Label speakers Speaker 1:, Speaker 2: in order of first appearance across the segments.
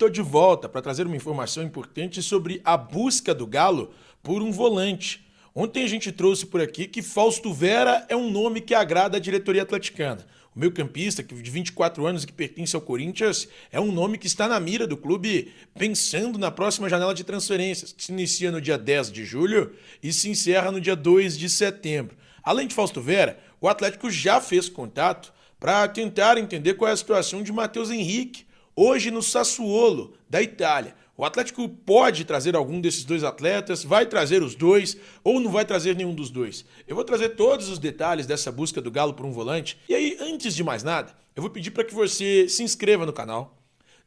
Speaker 1: Estou de volta para trazer uma informação importante sobre a busca do Galo por um volante. Ontem a gente trouxe por aqui que Fausto Vera é um nome que agrada a diretoria atleticana. O meio-campista, de 24 anos e que pertence ao Corinthians, é um nome que está na mira do clube pensando na próxima janela de transferências, que se inicia no dia 10 de julho e se encerra no dia 2 de setembro. Além de Fausto Vera, o Atlético já fez contato para tentar entender qual é a situação de Matheus Henrique, hoje no Sassuolo, da Itália. O Atlético pode trazer algum desses dois atletas, vai trazer os dois ou não vai trazer nenhum dos dois. Eu vou trazer todos os detalhes dessa busca do Galo por um volante. E aí, antes de mais nada, eu vou pedir para que você se inscreva no canal,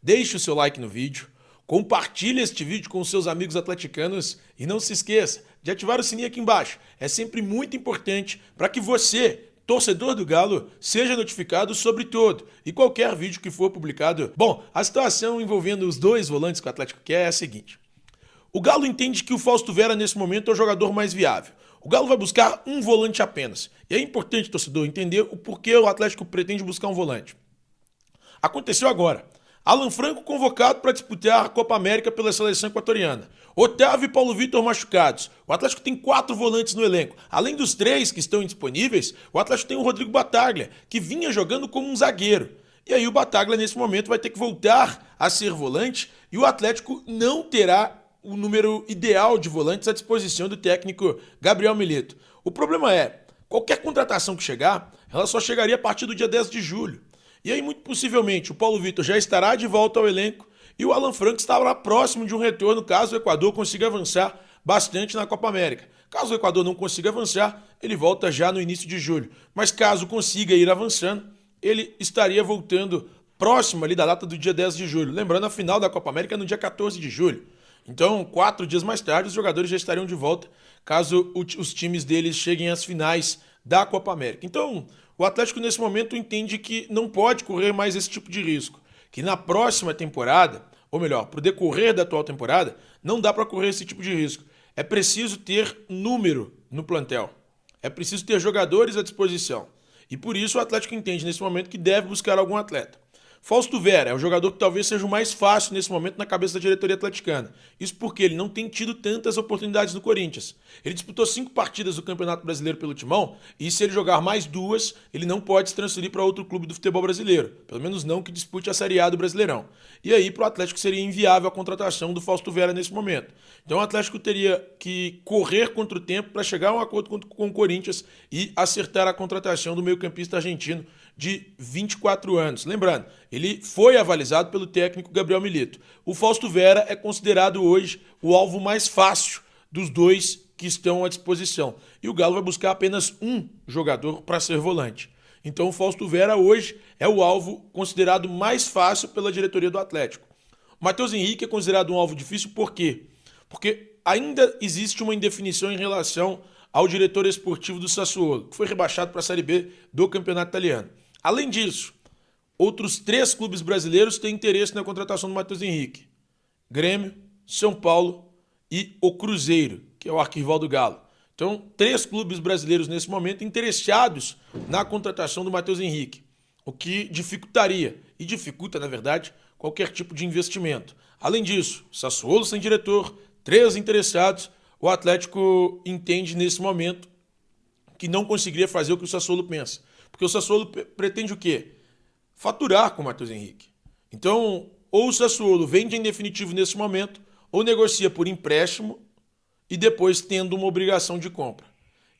Speaker 1: deixe o seu like no vídeo, compartilhe este vídeo com os seus amigos atleticanos e não se esqueça de ativar o sininho aqui embaixo. É sempre muito importante para que você, torcedor do Galo, seja notificado sobre todo e qualquer vídeo que for publicado. Bom, a situação envolvendo os dois volantes que o Atlético quer é a seguinte. O Galo entende que o Fausto Vera nesse momento é o jogador mais viável. O Galo vai buscar um volante apenas. E é importante, torcedor, entender o porquê o Atlético pretende buscar um volante. Aconteceu agora. Alan Franco convocado para disputar a Copa América pela seleção equatoriana. Otávio e Paulo Vitor machucados. O Atlético tem 4 volantes no elenco. Além dos 3 que estão indisponíveis, o Atlético tem o Rodrigo Battaglia, que vinha jogando como um zagueiro. E aí o Battaglia, nesse momento, vai ter que voltar a ser volante e o Atlético não terá o número ideal de volantes à disposição do técnico Gabriel Milito. O problema é, qualquer contratação que chegar, ela só chegaria a partir do dia 10 de julho. E aí, muito possivelmente, o Paulo Vitor já estará de volta ao elenco e o Alan Franco estará próximo de um retorno caso o Equador consiga avançar bastante na Copa América. Caso o Equador não consiga avançar, ele volta já no início de julho. Mas caso consiga ir avançando, ele estaria voltando próximo ali da data do dia 10 de julho. Lembrando, a final da Copa América é no dia 14 de julho. Então, 4 dias mais tarde, os jogadores já estariam de volta caso os times deles cheguem às finais da Copa América. Então, o Atlético nesse momento entende que não pode correr mais esse tipo de risco. Que na próxima temporada, ou melhor, para o decorrer da atual temporada, não dá para correr esse tipo de risco. É preciso ter número no plantel. É preciso ter jogadores à disposição. E por isso o Atlético entende nesse momento que deve buscar algum atleta. Fausto Vera é o jogador que talvez seja o mais fácil nesse momento na cabeça da diretoria atleticana. Isso porque ele não tem tido tantas oportunidades no Corinthians. Ele disputou 5 partidas do Campeonato Brasileiro pelo Timão e se ele jogar mais 2, ele não pode se transferir para outro clube do futebol brasileiro. Pelo menos não que dispute a Série A do Brasileirão. E aí para o Atlético seria inviável a contratação do Fausto Vera nesse momento. Então o Atlético teria que correr contra o tempo para chegar a um acordo com o Corinthians e acertar a contratação do meio-campista argentino de 24 anos. Lembrando, ele foi avalizado pelo técnico Gabriel Milito. O Fausto Vera é considerado hoje o alvo mais fácil dos dois que estão à disposição. E o Galo vai buscar apenas um jogador para ser volante. Então o Fausto Vera hoje é o alvo considerado mais fácil pela diretoria do Atlético. O Matheus Henrique é considerado um alvo difícil por quê? Porque ainda existe uma indefinição em relação ao diretor esportivo do Sassuolo, que foi rebaixado para a Série B do Campeonato Italiano. Além disso, outros 3 clubes brasileiros têm interesse na contratação do Matheus Henrique. Grêmio, São Paulo e o Cruzeiro, que é o arquirrival do Galo. Então, 3 clubes brasileiros nesse momento interessados na contratação do Matheus Henrique, o que dificultaria, e dificulta, na verdade, qualquer tipo de investimento. Além disso, Sassuolo sem diretor, 3 interessados, o Atlético entende nesse momento que não conseguiria fazer o que o Sassuolo pensa. Porque o Sassuolo pretende o quê? Faturar com o Matheus Henrique. Então, ou o Sassuolo vende em definitivo nesse momento, ou negocia por empréstimo e depois tendo uma obrigação de compra.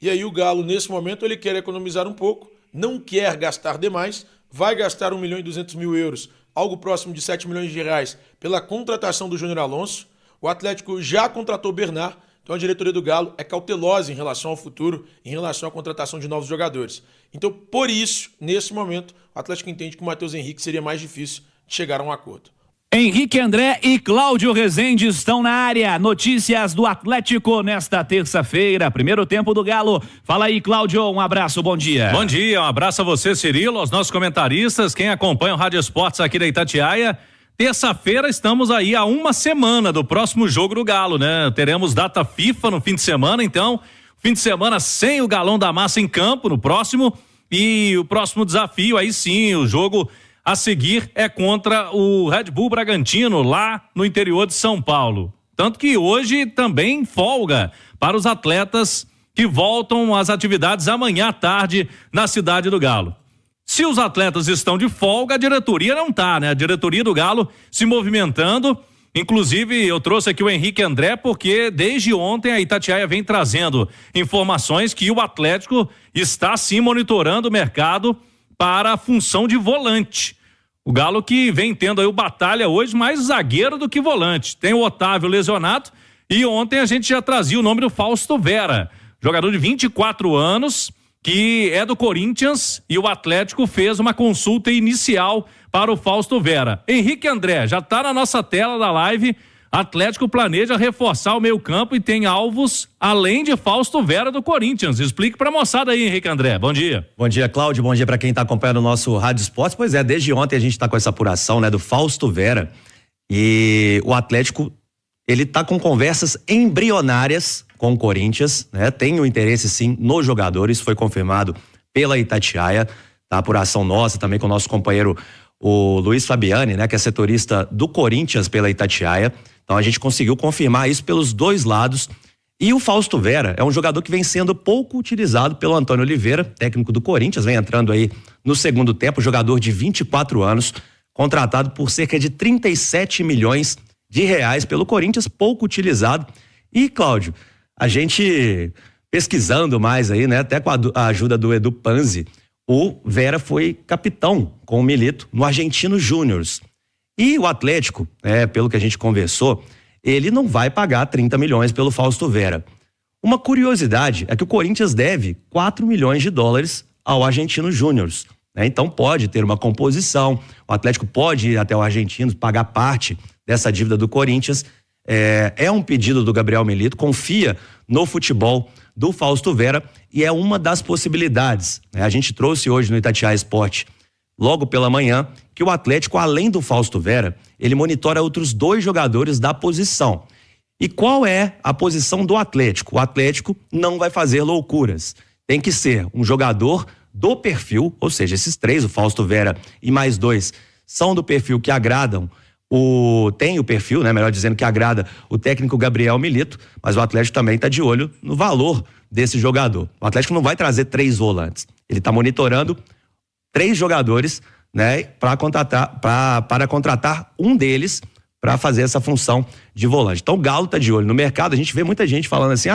Speaker 1: E aí o Galo, nesse momento, ele quer economizar um pouco, não quer gastar demais, vai gastar 1.200.000 euros, algo próximo de 7 milhões de reais, pela contratação do Júnior Alonso. O Atlético já contratou o Bernard. Então a diretoria do Galo é cautelosa em relação ao futuro, em relação à contratação de novos jogadores. Então, por isso, nesse momento, o Atlético entende que o Matheus Henrique seria mais difícil de chegar a um acordo.
Speaker 2: Henrique André e Cláudio Rezende estão na área. Notícias do Atlético nesta terça-feira, primeiro tempo do Galo. Fala aí, Cláudio, um abraço, bom dia.
Speaker 3: Bom dia, um abraço a você, Cirilo, aos nossos comentaristas, quem acompanha o Rádio Esportes aqui da Itatiaia. Terça-feira estamos aí a uma semana do próximo jogo do Galo, né? Teremos data FIFA no fim de semana, então, fim de semana sem o Galão da Massa em campo no próximo, e o próximo desafio aí sim, o jogo A seguir é contra o Red Bull Bragantino, lá no interior de São Paulo. Tanto que hoje também folga para os atletas que voltam às atividades amanhã à tarde na Cidade do Galo. Se os atletas estão de folga, a diretoria não tá, né? A diretoria do Galo se movimentando. Inclusive, eu trouxe aqui o Henrique André, porque desde ontem a Itatiaia vem trazendo informações que o Atlético está sim monitorando o mercado para a função de volante. O Galo que vem tendo aí o batalha hoje mais zagueiro do que volante. Tem o Otávio lesionado e ontem a gente já trazia o nome do Fausto Vera, jogador de 24 anos, que é do Corinthians, e o Atlético fez uma consulta inicial para o Fausto Vera. Henrique André, já está na nossa tela da live. Atlético planeja reforçar o meio-campo e tem alvos além de Fausto Vera do Corinthians. Explique para a moçada aí, Henrique André. Bom dia.
Speaker 4: Bom dia, Cláudio. Bom dia para quem está acompanhando o nosso Rádio Esportes. Pois é, desde ontem a gente está com essa apuração, né, do Fausto Vera, e o Atlético, ele tá com conversas embrionárias com o Corinthians, né? Tem o interesse sim no jogador, isso foi confirmado pela Itatiaia, tá? Apuração nossa também com o nosso companheiro o Luiz Fabiani, né, que é setorista do Corinthians pela Itatiaia. Então a gente conseguiu confirmar isso pelos dois lados. E o Fausto Vera é um jogador que vem sendo pouco utilizado pelo Antônio Oliveira, técnico do Corinthians, vem entrando aí no segundo tempo, jogador de 24 anos, contratado por cerca de 37 milhões de reais pelo Corinthians, pouco utilizado. E, Cláudio, a gente pesquisando mais aí, né, até com a ajuda do Edu Panzi, o Vera foi capitão com o Milito no Argentino Júnior. E o Atlético, pelo que a gente conversou, ele não vai pagar 30 milhões pelo Fausto Vera. Uma curiosidade é que o Corinthians deve 4 milhões de dólares ao Argentino Júnior, né? Então pode ter uma composição, o Atlético pode ir até o Argentino, pagar parte dessa dívida do Corinthians. É um pedido do Gabriel Milito, confia no futebol do Fausto Vera e é uma das possibilidades, né? A gente trouxe hoje no Itatiaia Esporte, logo pela manhã, que o Atlético, além do Fausto Vera, ele monitora outros 2 jogadores da posição. E qual é a posição do Atlético? O Atlético não vai fazer loucuras. Tem que ser um jogador do perfil, ou seja, esses 3, o Fausto Vera e mais 2, são do perfil que agradam tem o perfil, né, melhor dizendo, que agrada o técnico Gabriel Milito, mas o Atlético também está de olho no valor desse jogador. O Atlético não vai trazer 3 volantes, ele está monitorando 3 jogadores, né, para contratar um deles para fazer essa função de volante. Então o Galo está de olho no mercado. A gente vê muita gente falando assim,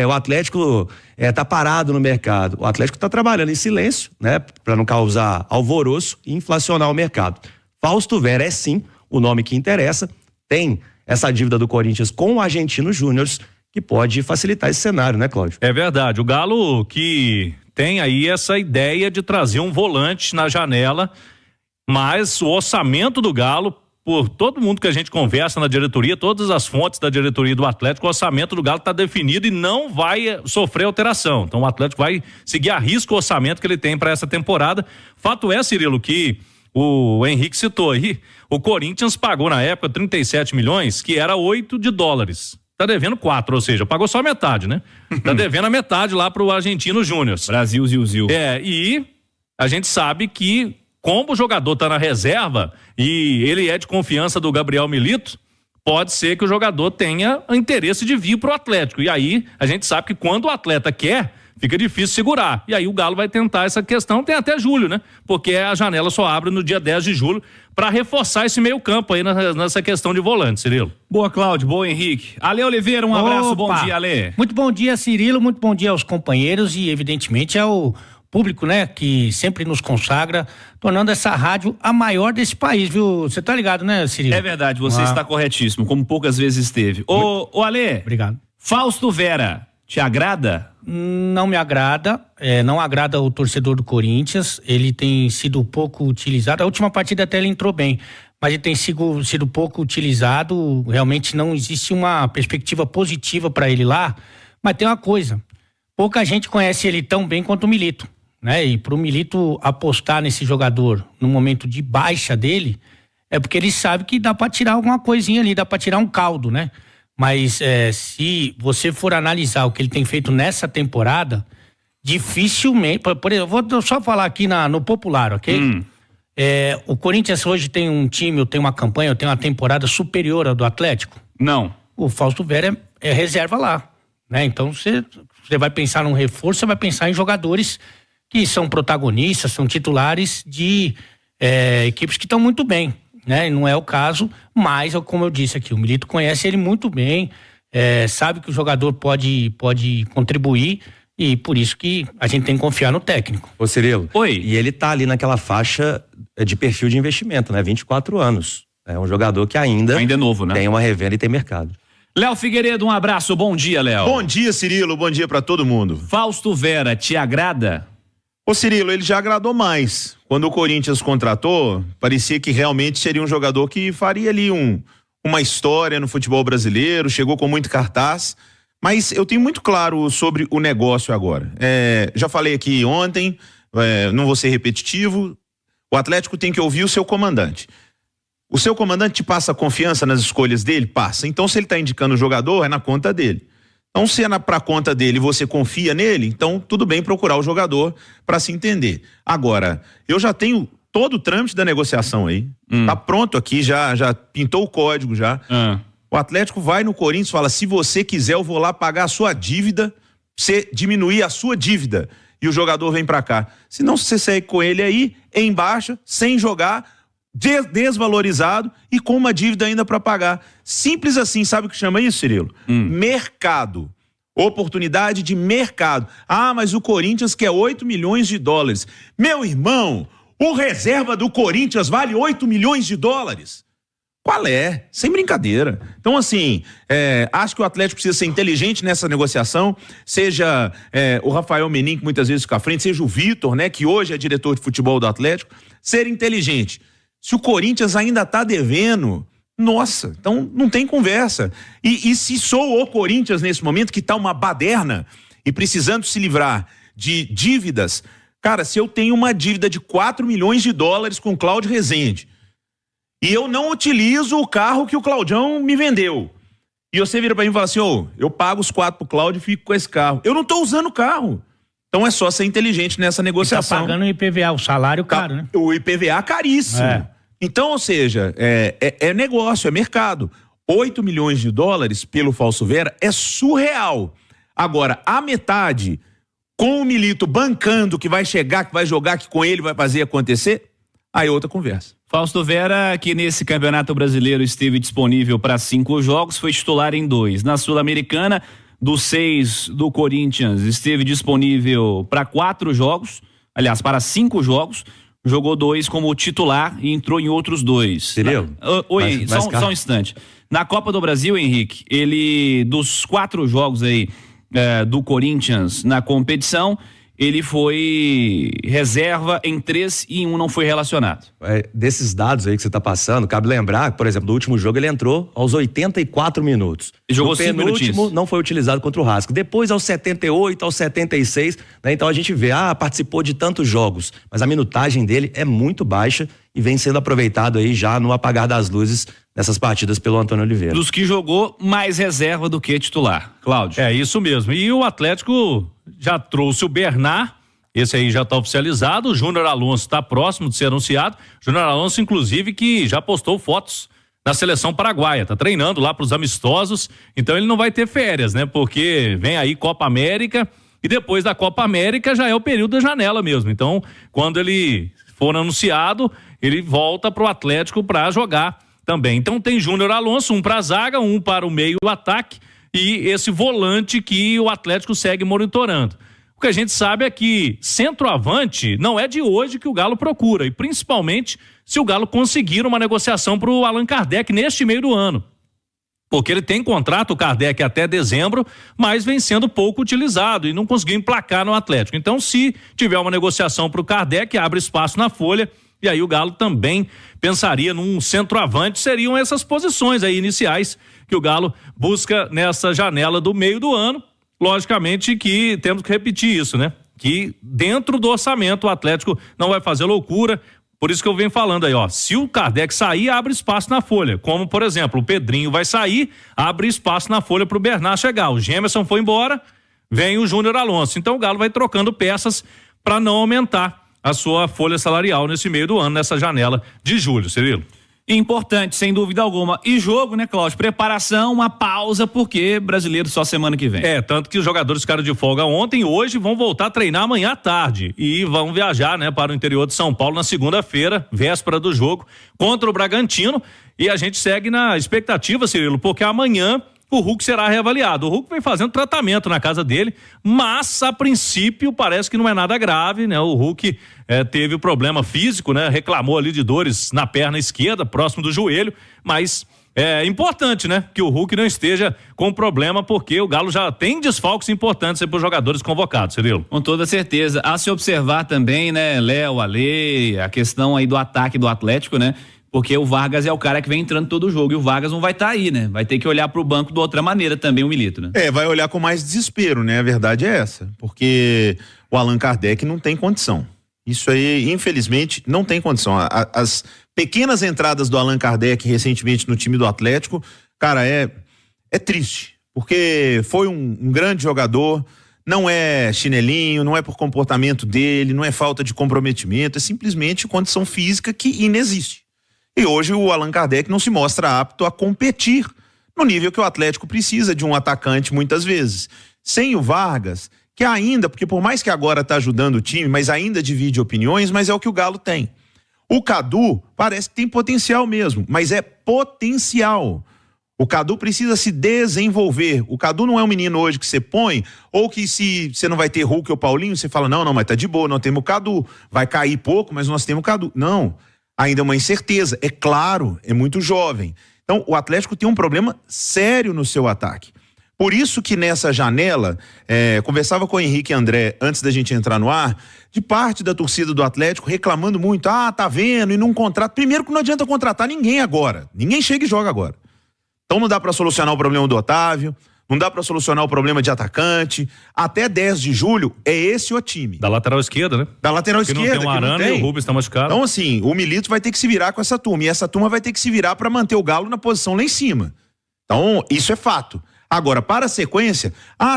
Speaker 4: o Atlético tá parado no mercado. O Atlético está trabalhando em silêncio, né, para não causar alvoroço e inflacionar o mercado. Fausto Vera é sim o nome que interessa, tem essa dívida do Corinthians com o Argentino Júnior, que pode facilitar esse cenário, né, Cláudio?
Speaker 3: É verdade, o Galo que tem aí essa ideia de trazer um volante na janela, mas o orçamento do Galo, por todo mundo que a gente conversa na diretoria, todas as fontes da diretoria do Atlético, o orçamento do Galo está definido e não vai sofrer alteração. Então o Atlético vai seguir a risco o orçamento que ele tem para essa temporada. Fato é, Cirilo, que o Henrique citou aí, o Corinthians pagou na época 37 milhões, que era 8 de dólares. Tá devendo 4, ou seja, pagou só metade, né? Tá devendo a metade lá pro Argentino Júnior.
Speaker 2: Brasil, Zil.
Speaker 3: E a gente sabe que, como o jogador tá na reserva e ele é de confiança do Gabriel Milito, pode ser que o jogador tenha interesse de vir pro Atlético. E aí, a gente sabe que quando o atleta quer, fica difícil segurar. E aí o Galo vai tentar essa questão, tem até julho, né? Porque a janela só abre no dia 10 de julho para reforçar esse meio campo aí nessa questão de volante, Cirilo.
Speaker 2: Boa, Cláudio. Boa, Henrique. Ale Oliveira, um abraço. Bom dia, Ale.
Speaker 5: Muito bom dia, Cirilo. Muito bom dia aos companheiros e, evidentemente, ao público, né? Que sempre nos consagra, tornando essa rádio a maior desse país, viu? Você tá ligado, né, Cirilo?
Speaker 2: É verdade, você está corretíssimo, como poucas vezes esteve. Ô, Ale.
Speaker 5: Obrigado.
Speaker 2: Fausto Vera, te agrada?
Speaker 5: Não me agrada, não agrada o torcedor do Corinthians, ele tem sido pouco utilizado, a última partida até ele entrou bem, mas ele tem sido pouco utilizado, realmente não existe uma perspectiva positiva para ele lá, mas tem uma coisa, pouca gente conhece ele tão bem quanto o Milito, né? E pro Milito apostar nesse jogador no momento de baixa dele, é porque ele sabe que dá para tirar alguma coisinha ali, dá para tirar um caldo, né? Mas se você for analisar o que ele tem feito nessa temporada, dificilmente, por exemplo, vou só falar aqui no popular, ok? O Corinthians hoje tem um time, tem uma campanha, tem uma temporada superior à do Atlético?
Speaker 2: Não.
Speaker 5: O Fausto Vera é reserva lá, né? Então você vai pensar num reforço, você vai pensar em jogadores que são protagonistas, são titulares de equipes que estão muito bem, né? Não é o caso, mas como eu disse aqui, o Milito conhece ele muito bem, sabe que o jogador pode contribuir, e por isso que a gente tem que confiar no técnico.
Speaker 4: Ô Cirilo,
Speaker 2: Oi.
Speaker 4: E ele tá ali naquela faixa de perfil de investimento, né? 24 anos. É um jogador que ainda
Speaker 2: é novo, né?
Speaker 4: Tem uma revenda e tem mercado.
Speaker 2: Léo Figueiredo, um abraço, bom dia, Léo.
Speaker 6: Bom dia, Cirilo, bom dia pra todo mundo.
Speaker 2: Fausto Vera, te agrada?
Speaker 6: Ô Cirilo, ele já agradou mais. Quando o Corinthians contratou, parecia que realmente seria um jogador que faria ali uma história no futebol brasileiro, chegou com muito cartaz, mas eu tenho muito claro sobre o negócio agora. Já falei aqui ontem, não vou ser repetitivo, o Atlético tem que ouvir o seu comandante. O seu comandante te passa confiança nas escolhas dele? Passa. Então, se ele está indicando o jogador, é na conta dele. Então, se é pra conta dele e você confia nele, então tudo bem procurar o jogador para se entender. Agora, eu já tenho todo o trâmite da negociação aí. Tá pronto aqui, já pintou o código já. O Atlético vai no Corinthians e fala: se você quiser, eu vou lá pagar a sua dívida, você diminuir a sua dívida. E o jogador vem para cá. Se não, você segue com ele aí, em baixa, sem jogar, desvalorizado e com uma dívida ainda para pagar. Simples assim. Sabe o que chama isso, Cirilo? Mercado. Oportunidade de mercado. Ah, mas o Corinthians quer 8 milhões de dólares. Meu irmão, o reserva do Corinthians vale 8 milhões de dólares. Qual é? Sem brincadeira. Então, assim, acho que o Atlético precisa ser inteligente nessa negociação, seja o Rafael Menin, que muitas vezes fica à frente, seja o Vitor, né, que hoje é diretor de futebol do Atlético, ser inteligente. Se o Corinthians ainda tá devendo, nossa, então não tem conversa. E se sou o Corinthians nesse momento, que tá uma baderna e precisando se livrar de dívidas, cara, se eu tenho uma dívida de 4 milhões de dólares com o Cláudio Rezende, e eu não utilizo o carro que o Claudião me vendeu, e você vira pra mim e fala assim: eu pago os 4 pro Cláudio e fico com esse carro. Eu não tô usando o carro. Então é só ser inteligente nessa negociação.
Speaker 5: Tá pagando o IPVA, o salário caro, né?
Speaker 6: O IPVA caríssimo. Então, ou seja, é negócio, é mercado. 8 milhões de dólares pelo Fausto Vera é surreal. Agora, a metade, com o Milito bancando que vai chegar, que vai jogar, que com ele vai fazer acontecer, aí é outra conversa.
Speaker 2: Fausto Vera, que nesse Campeonato Brasileiro esteve disponível para 5 jogos, foi titular em 2. Na Sul-Americana, dos 6 do Corinthians, esteve disponível para 4 jogos, aliás, para 5 jogos, jogou 2 como titular e entrou em outros 2.
Speaker 4: Cirilo?
Speaker 2: Oi, só um instante. Na Copa do Brasil, Henrique, ele, dos 4 jogos aí do Corinthians na competição, ele foi reserva em 3 e em 1 não foi relacionado.
Speaker 4: Desses dados aí que você tá passando, cabe lembrar que, por exemplo, no último jogo ele entrou aos 84 minutos.
Speaker 2: E jogou
Speaker 4: no
Speaker 2: 5
Speaker 4: penúltimo
Speaker 2: minutinhos.
Speaker 4: não foi utilizado contra o Racing. Depois aos 78, aos 76, né? Então a gente vê, participou de tantos jogos, mas a minutagem dele é muito baixa e vem sendo aproveitado aí já no apagar das luzes nessas partidas pelo Antônio Oliveira.
Speaker 2: Dos que jogou, mais reserva do que titular. Cláudio.
Speaker 3: É isso mesmo. E o Atlético já trouxe o Bernard, esse aí já está oficializado, o Júnior Alonso está próximo de ser anunciado. Júnior Alonso, inclusive, que já postou fotos na seleção paraguaia, tá treinando lá para os amistosos, então ele não vai ter férias, né? Porque vem aí Copa América e depois da Copa América já é o período da janela mesmo. Então, quando ele for anunciado, ele volta pro Atlético para jogar também. Então tem Júnior Alonso, um para a zaga, um para o meio ataque e esse volante que o Atlético segue monitorando. O que a gente sabe é que centroavante não é de hoje que o Galo procura, e principalmente se o Galo conseguir uma negociação para o Allan Kardec neste meio do ano. Porque ele tem contrato, o Kardec, até dezembro, mas vem sendo pouco utilizado e não conseguiu emplacar no Atlético. Então, se tiver uma negociação para o Kardec, abre espaço na folha, e aí o Galo também pensaria num centroavante. Seriam essas posições aí iniciais que o Galo busca nessa janela do meio do ano. Logicamente que temos que repetir isso, né? Que dentro do orçamento o Atlético não vai fazer loucura. Por isso que eu venho falando aí, se o Kardec sair, abre espaço na folha. Como, por exemplo, o Pedrinho vai sair, abre espaço na folha pro Bernard chegar. O Gemerson foi embora, vem o Júnior Alonso. Então o Galo vai trocando peças para não aumentar a sua folha salarial nesse meio do ano, nessa janela de julho, Cirilo.
Speaker 2: Importante, sem dúvida alguma. E jogo, né, Cláudio? Preparação, uma pausa, porque brasileiro só semana que vem.
Speaker 3: Tanto que os jogadores ficaram de folga ontem, hoje vão voltar a treinar amanhã à tarde e vão viajar, né, para o interior de São Paulo na segunda-feira, véspera do jogo, contra o Bragantino, e a gente segue na expectativa, Cirilo, porque amanhã o Hulk será reavaliado. O Hulk vem fazendo tratamento na casa dele, mas a princípio parece que não é nada grave, né? O Hulk teve problema físico, né? Reclamou ali de dores na perna esquerda, próximo do joelho, mas é importante, né? Que o Hulk não esteja com problema, porque o Galo já tem desfalques importantes para os jogadores convocados, Cirilo.
Speaker 2: Com toda certeza. A se observar também, né, Léo, Ale, a questão aí do ataque do Atlético, né? Porque o Vargas é o cara que vem entrando todo o jogo e o Vargas não vai estar aí, né? Vai ter que olhar pro banco de outra maneira também, o Milito, né?
Speaker 6: Vai olhar com mais desespero, né? A verdade é essa, porque o Allan Kardec não tem condição. Isso aí, infelizmente, não tem condição. As pequenas entradas do Allan Kardec recentemente no time do Atlético, cara, é triste, porque foi um grande jogador, não é chinelinho, não é por comportamento dele, não é falta de comprometimento, é simplesmente condição física que inexiste. E hoje o Allan Kardec não se mostra apto a competir no nível que o Atlético precisa de um atacante muitas vezes. Sem o Vargas, que ainda, porque por mais que agora tá ajudando o time, mas ainda divide opiniões, mas é o que o Galo tem. O Cadu parece que tem potencial mesmo, mas é potencial. O Cadu precisa se desenvolver. O Cadu não é um menino hoje que você põe, ou que se você não vai ter Hulk ou Paulinho, você fala, não, mas tá de boa, nós temos o Cadu. Vai cair pouco, mas nós temos o Cadu. Não. Ainda é uma incerteza, é claro, é muito jovem. Então, o Atlético tem um problema sério no seu ataque. Por isso que nessa janela, conversava com o Henrique e André antes da gente entrar no ar, de parte da torcida do Atlético reclamando muito, tá vendo, e não contrata. Primeiro que não adianta contratar ninguém agora, ninguém chega e joga agora. Então não dá para solucionar o problema do Otávio, não dá para solucionar o problema de atacante. Até 10 de julho é esse o time.
Speaker 3: Da lateral esquerda, né?
Speaker 6: Da lateral
Speaker 3: Porque
Speaker 6: esquerda.
Speaker 3: Não tem o Arana e o Rubens está machucado.
Speaker 6: Então, assim, o Milito vai ter que se virar com essa turma. E essa turma vai ter que se virar para manter o Galo na posição lá em cima. Então, isso é fato. Agora, para a sequência,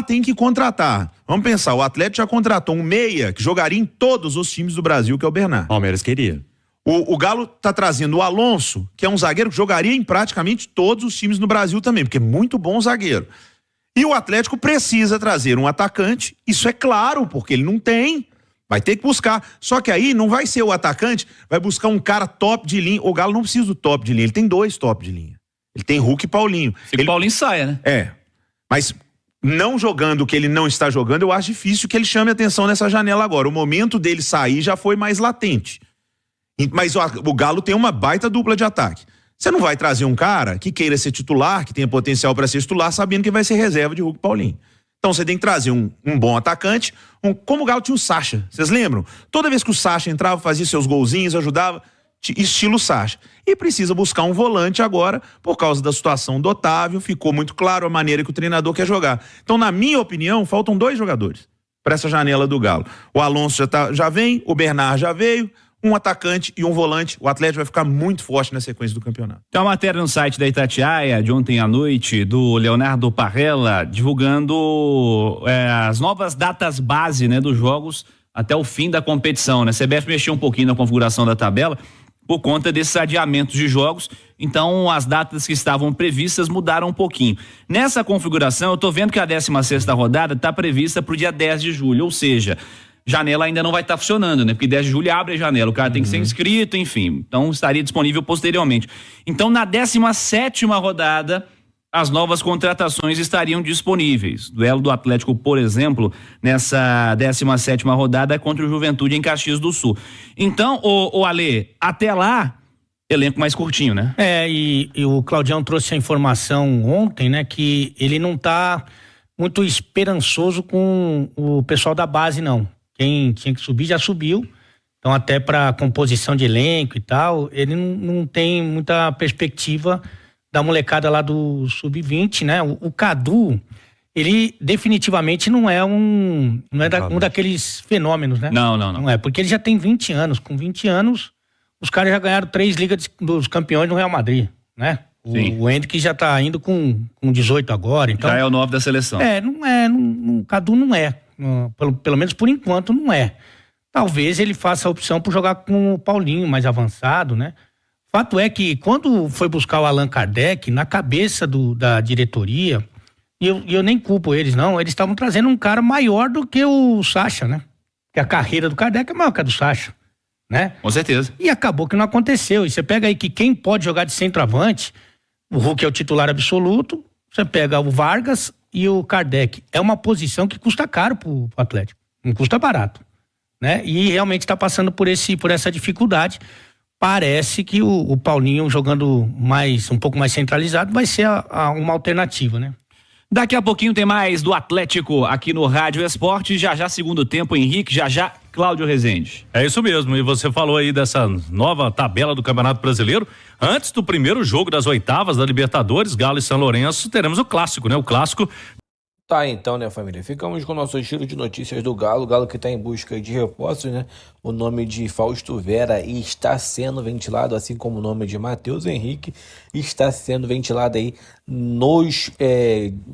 Speaker 6: tem que contratar. Vamos pensar, o Atlético já contratou um meia que jogaria em todos os times do Brasil, que é o Bernard.
Speaker 4: Palmeiras queria.
Speaker 6: O Galo tá trazendo o Alonso, que é um zagueiro que jogaria em praticamente todos os times no Brasil também, porque é muito bom zagueiro. E o Atlético precisa trazer um atacante, isso é claro, porque ele não tem, vai ter que buscar. Só que aí não vai ser o atacante, vai buscar um cara top de linha. O Galo não precisa do top de linha, ele tem 2 top de linha. Ele tem Hulk e Paulinho.
Speaker 2: Se o Paulinho saia, né?
Speaker 6: Mas não jogando o que ele não está jogando, eu acho difícil que ele chame atenção nessa janela agora. O momento dele sair já foi mais latente. Mas o Galo tem uma baita dupla de ataque. Você não vai trazer um cara que queira ser titular, que tenha potencial para ser titular, sabendo que vai ser reserva de Hulk e Paulinho. Então você tem que trazer um bom atacante, como o Galo tinha o Sacha. Vocês lembram? Toda vez que o Sacha entrava, fazia seus golzinhos, ajudava, estilo Sacha. E precisa buscar um volante agora, por causa da situação do Otávio, ficou muito claro a maneira que o treinador quer jogar. Então, na minha opinião, faltam 2 jogadores para essa janela do Galo. O Alonso já vem, o Bernard já veio, um atacante e um volante. O Atlético vai ficar muito forte na sequência do campeonato.
Speaker 2: Tem uma matéria no site da Itatiaia de ontem à noite, do Leonardo Parrella, divulgando as novas datas base, né, dos jogos até o fim da competição, né? A CBF mexeu um pouquinho na configuração da tabela por conta desses adiamentos de jogos, então as datas que estavam previstas mudaram um pouquinho. Nessa configuração, eu tô vendo que a 16ª rodada está prevista para o dia 10 de julho, ou seja, janela ainda não vai estar funcionando, né? Porque 10 de julho abre a janela, o cara tem que ser inscrito, enfim, então estaria disponível posteriormente. Então, na 17ª rodada, as novas contratações estariam disponíveis. Duelo do Atlético, por exemplo, nessa 17ª rodada contra o Juventude em Caxias do Sul. Então, o Ale, até lá, elenco mais curtinho, né?
Speaker 5: E o Claudião trouxe a informação ontem, né, que ele não tá muito esperançoso com o pessoal da base, não. Quem tinha que subir já subiu. Então, até para composição de elenco e tal, ele não tem muita perspectiva da molecada lá do Sub-20, né? O Cadu, ele definitivamente não é um daqueles fenômenos, né? Não é, porque ele já tem 20 anos. Com 20 anos, os caras já ganharam 3 Ligas dos Campeões no Real Madrid, né? O Hendrick já tá indo com 18 agora, então...
Speaker 2: Já é o 9 da seleção.
Speaker 5: O Cadu não é. Pelo menos por enquanto não é. talvez ele faça a opção por jogar com o Paulinho mais avançado, né? Fato é que quando foi buscar o Allan Kardec, na cabeça da diretoria, e eu nem culpo eles, não, eles estavam trazendo um cara maior do que o Sacha, né? Que a carreira do Kardec é maior que a do Sacha, né?
Speaker 2: Com certeza.
Speaker 5: E acabou que não aconteceu. E você pega aí que quem pode jogar de centroavante, o Hulk é o titular absoluto, você pega o Vargas e o Kardec. É uma posição que custa caro pro Atlético, não custa barato, né? E realmente está passando por essa dificuldade. Parece que o Paulinho jogando um pouco mais centralizado vai ser uma alternativa, né?
Speaker 2: Daqui a pouquinho tem mais do Atlético aqui no Rádio Esporte. Já segundo tempo, Henrique, já Cláudio Rezende.
Speaker 3: É isso mesmo, e você falou aí dessa nova tabela do Campeonato Brasileiro. Antes do primeiro jogo das oitavas da Libertadores, Galo e São Lourenço, teremos o clássico, né? O clássico.
Speaker 7: Tá, então, né, família? Ficamos com o nosso giro de notícias do Galo. O Galo que está em busca de reforços, né? O nome de Fausto Vera está sendo ventilado, assim como o nome de Matheus Henrique está sendo ventilado aí nos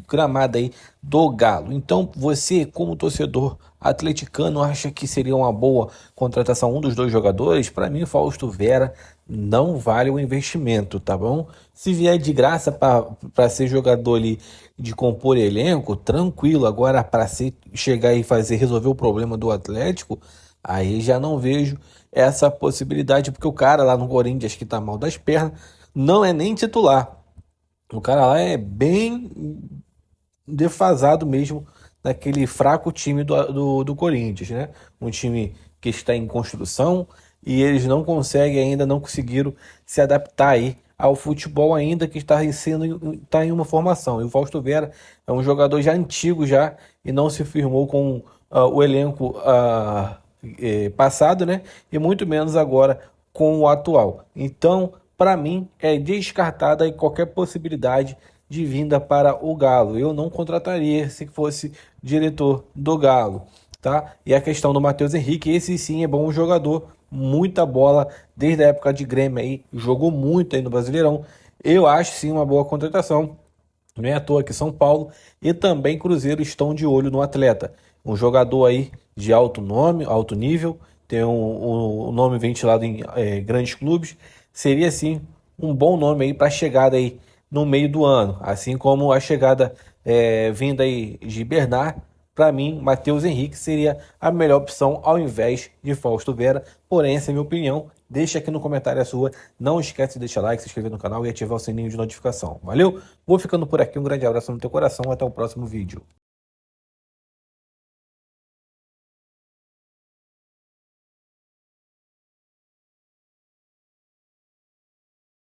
Speaker 7: gramado aí do Galo. Então, você, como torcedor atleticano, acha que seria uma boa contratação um dos dois jogadores? Para mim, Fausto Vera não vale o investimento, tá bom? Se vier de graça para ser jogador ali de compor elenco, tranquilo. Agora, para chegar e resolver o problema do Atlético, aí já não vejo essa possibilidade, porque o cara lá no Corinthians que tá mal das pernas não é nem titular. O cara lá é bem defasado mesmo naquele fraco time do Corinthians, né? Um time que está em construção e eles não conseguiram se adaptar aí ao futebol ainda que está em uma formação. E o Fausto Vera é um jogador já antigo e não se firmou com o elenco passado, né? E muito menos agora com o atual. Então, para mim, é descartada aí qualquer possibilidade de vinda para o Galo. Eu não contrataria se fosse diretor do Galo, tá? E a questão do Matheus Henrique, esse sim é bom jogador, muita bola desde a época de Grêmio aí, jogou muito aí no Brasileirão. Eu acho sim uma boa contratação. Não é à toa que São Paulo e também Cruzeiro estão de olho no atleta. Um jogador aí de alto nome, alto nível, tem um nome ventilado em grandes clubes. Seria sim um bom nome aí para a chegada aí no meio do ano, assim como a chegada vinda aí de Bernard. Para mim, Matheus Henrique seria a melhor opção ao invés de Fausto Vera. Porém, essa é a minha opinião. Deixa aqui no comentário a sua. Não esquece de deixar like, se inscrever no canal e ativar o sininho de notificação. Valeu? Vou ficando por aqui. Um grande abraço no teu coração. Até o próximo vídeo.